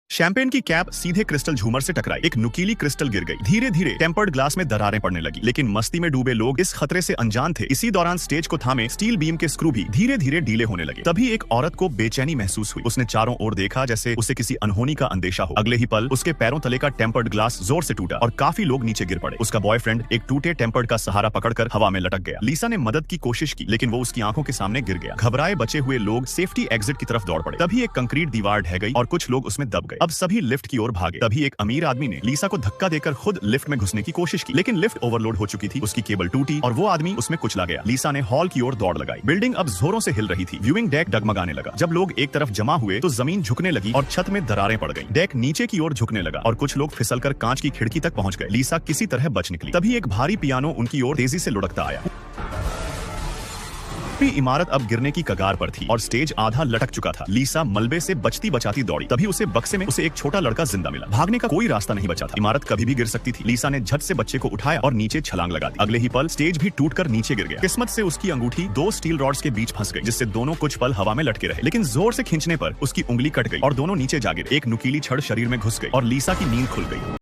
Champagne की cap सीधे crystal झूमर से टकराई। एक नुकीली क्रिस्टल गिर गई। धीरे धीरे टेम्पर्ड ग्लास में दरारें पड़ने लगी, लेकिन मस्ती में डूबे लोग इस खतरे से अनजान थे। इसी दौरान स्टेज को थामे स्टील बीम के स्क्रू भी धीरे धीरे ढीले होने लगे। तभी एक औरत को बेचैनी महसूस हुई। उसने चारों ओर देखा, जैसे उसे किसी अनहोनी का अंदेशा हो। अगले ही पल उसके पैरों तले का टेम्पर्ड ग्लास जोर से टूटा और काफी लोग नीचे गिर पड़े। उसका बॉयफ्रेंड एक टूटे टेम्पर्ड का सहारा पकड़कर हवा में लटक गया। लीसा ने मदद की कोशिश की, लेकिन वो उसकी आंखों के सामने गिर गया। घबराए बचे हुए लोग सेफ्टी एग्जिट की तरफ दौड़ पड़े। तभी एक कंक्रीट दीवार ढह गई और कुछ लोग उसमें दब गए। अब सभी लिफ्ट की ओर भागे। तभी एक अमीर आदमी ने लीसा को धक्का देकर खुद लिफ्ट में घुसने की कोशिश की, लेकिन लिफ्ट ओवरलोड हो चुकी थी। उसकी केबल टूटी और वो आदमी उसमें कुचला गया। लीसा ने हॉल की ओर दौड़ लगाई। बिल्डिंग अब जोरों से हिल रही थी। व्यूइंग डेक डगमगाने लगा। जब लोग एक तरफ जमा हुए तो जमीन झुकने लगी और छत में दरारें पड़ गईं। डेक नीचे की ओर झुकने लगा और कुछ लोग फिसलकर कांच की खिड़की तक पहुंच गए। लीसा किसी तरह बच निकली। तभी एक भारी पियानो उनकी ओर तेजी से लुढ़कता आया। पूरी इमारत अब गिरने की कगार पर थी और स्टेज आधा लटक चुका था। लीसा मलबे से बचती बचाती दौड़ी। तभी उसे बक्से में एक छोटा लड़का जिंदा मिला। भागने का कोई रास्ता नहीं बचा था। इमारत कभी भी गिर सकती थी। लीसा ने झट से बच्चे को उठाया और नीचे छलांग लगा दी। अगले ही पल स्टेज भी टूटकर नीचे गिर गया। किस्मत से उसकी अंगूठी दो स्टील रॉड्स के बीच फंस गई, जिससे दोनों कुछ पल हवा में लटके रहे। लेकिन जोर से खींचने पर उसकी उंगली कट गई और दोनों नीचे जा गिरे। एक नुकीली छड़ शरीर में घुस गई और लीसा की नींद खुल गई।